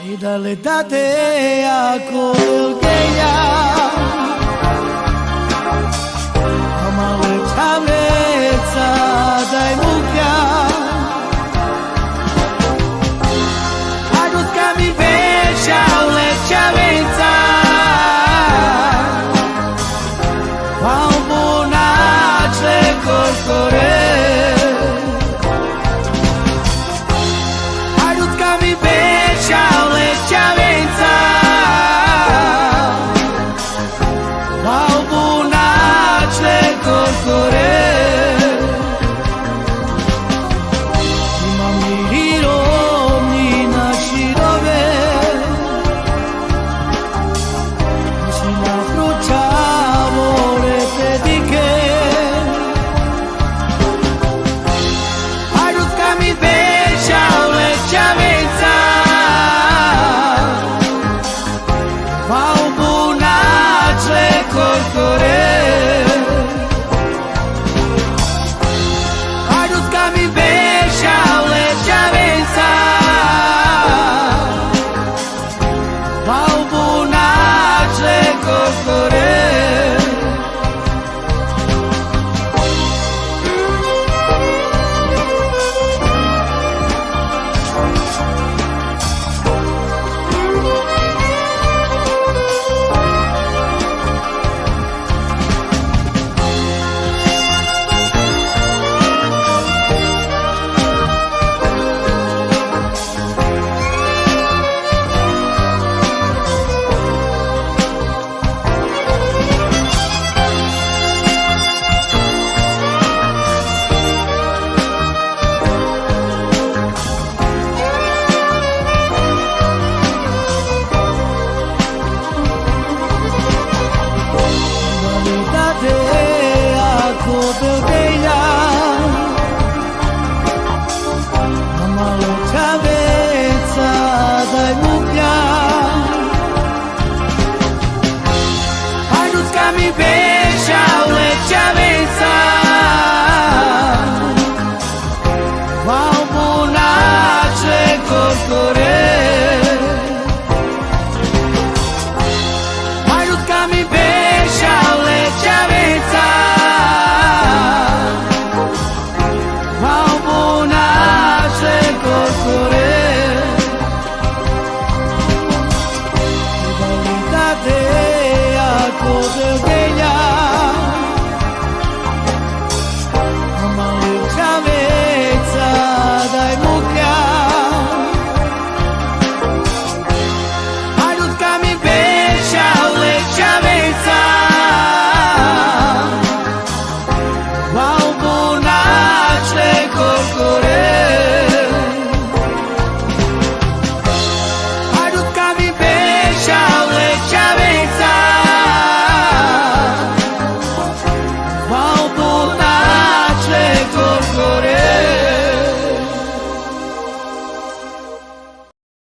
Idealitate ako kaya Amale chavleca dai mukya Aduska mi veša ule chaveca Vambuna če korkore Aduska mi veša ule chaveca Vambuna če korkore Imam miriro ni na širove Nisina fručavo repetike Aduska mi veša ule chaveca Vambuna če korkore Aduska mi veša ule chaveca Vambuna če korkore Mi veša ule chaveca